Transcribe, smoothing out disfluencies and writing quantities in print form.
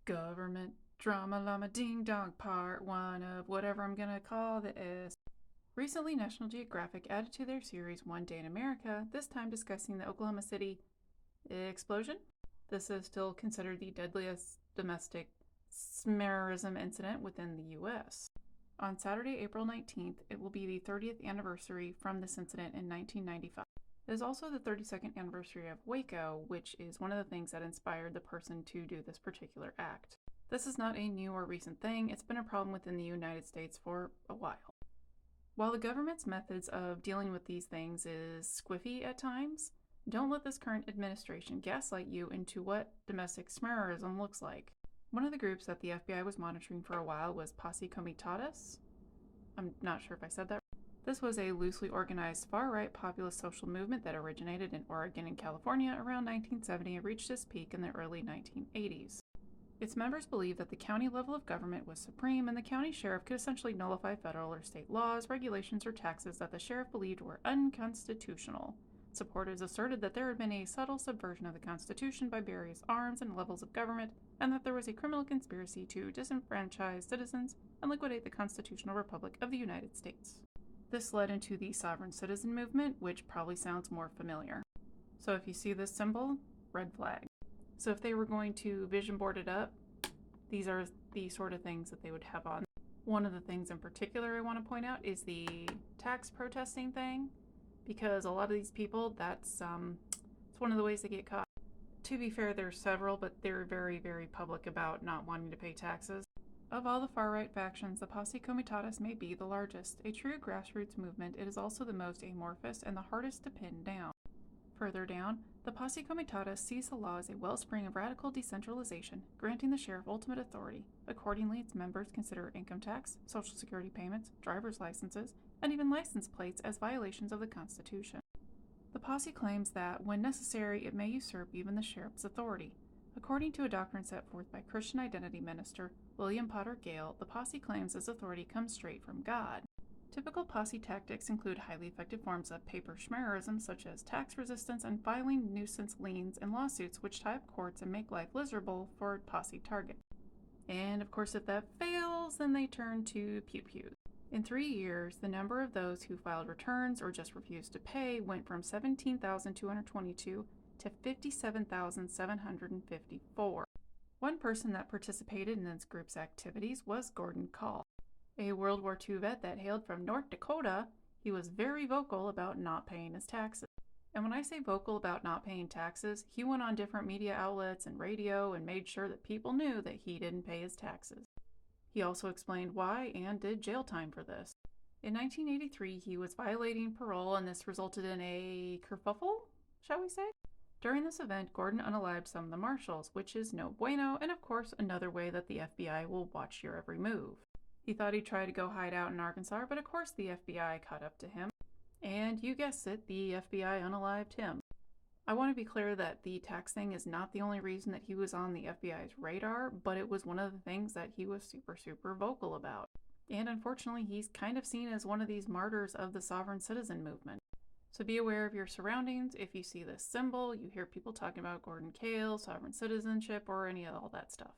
Government drama llama ding dong part 1 of whatever I'm gonna call this. Recently, National Geographic added to their series One Day in America, this time discussing the Oklahoma City explosion. This is still considered the deadliest domestic smearism incident within the U.S. On Saturday, April 19th, it will be the 30th anniversary from this incident in 1995. It is also the 32nd anniversary of Waco, which is one of the things that inspired the person to do this particular act. This is not a new or recent thing, it's been a problem within the United States for a while. While the government's methods of dealing with these things is squiffy at times, don't let this current administration gaslight you into what domestic smearism looks like. One of the groups that the FBI was monitoring for a while was Posse Comitatus. I'm not sure if I said that. This was a loosely organized far-right populist social movement that originated in Oregon and California around 1970 and reached its peak in the early 1980s. Its members believed that the county level of government was supreme and the county sheriff could essentially nullify federal or state laws, regulations, or taxes that the sheriff believed were unconstitutional. Supporters asserted that there had been a subtle subversion of the Constitution by various arms and levels of government, and that there was a criminal conspiracy to disenfranchise citizens and liquidate the constitutional republic of the United States. This led into the sovereign citizen movement, which probably sounds more familiar. So if you see this symbol, red flag. So if they were going to vision board it up, these are the sort of things that they would have on. One of the things in particular I want to point out is the tax protesting thing, because a lot of these people, it's one of the ways they get caught. To be fair, there's several, but they're very, very public about not wanting to pay taxes. Of all the far-right factions, the Posse Comitatus may be the largest. A true grassroots movement, it is also the most amorphous and the hardest to pin down. Further down, the Posse Comitatus sees the law as a wellspring of radical decentralization, granting the sheriff ultimate authority. Accordingly, its members consider income tax, social security payments, driver's licenses, and even license plates as violations of the Constitution. The posse claims that, when necessary, it may usurp even the sheriff's authority. According to a doctrine set forth by Christian identity minister William Potter Gale, the posse claims this authority comes straight from God. Typical posse tactics include highly effective forms of paper schmearism, such as tax resistance and filing nuisance liens and lawsuits which tie up courts and make life miserable for posse targets. And of course, if that fails, then they turn to pew-pews. In 3 years, the number of those who filed returns or just refused to pay went from 17,222 to 57,754. One person that participated in this group's activities was Gordon Call, a World War II vet that hailed from North Dakota. He was very vocal about not paying his taxes. And when I say vocal about not paying taxes, he went on different media outlets and radio and made sure that people knew that he didn't pay his taxes. He also explained why and did jail time for this. In 1983, he was violating parole, and this resulted in a kerfuffle, shall we say? During this event, Gordon unalived some of the marshals, which is no bueno, and of course another way that the FBI will watch your every move. He thought he'd try to go hide out in Arkansas, but of course the FBI caught up to him. And you guessed it, the FBI unalived him. I want to be clear that the tax thing is not the only reason that he was on the FBI's radar, but it was one of the things that he was super vocal about. And unfortunately, he's kind of seen as one of these martyrs of the sovereign citizen movement. So be aware of your surroundings. If you see this symbol, you hear people talking about Gordon Cale, sovereign citizenship, or any of all that stuff.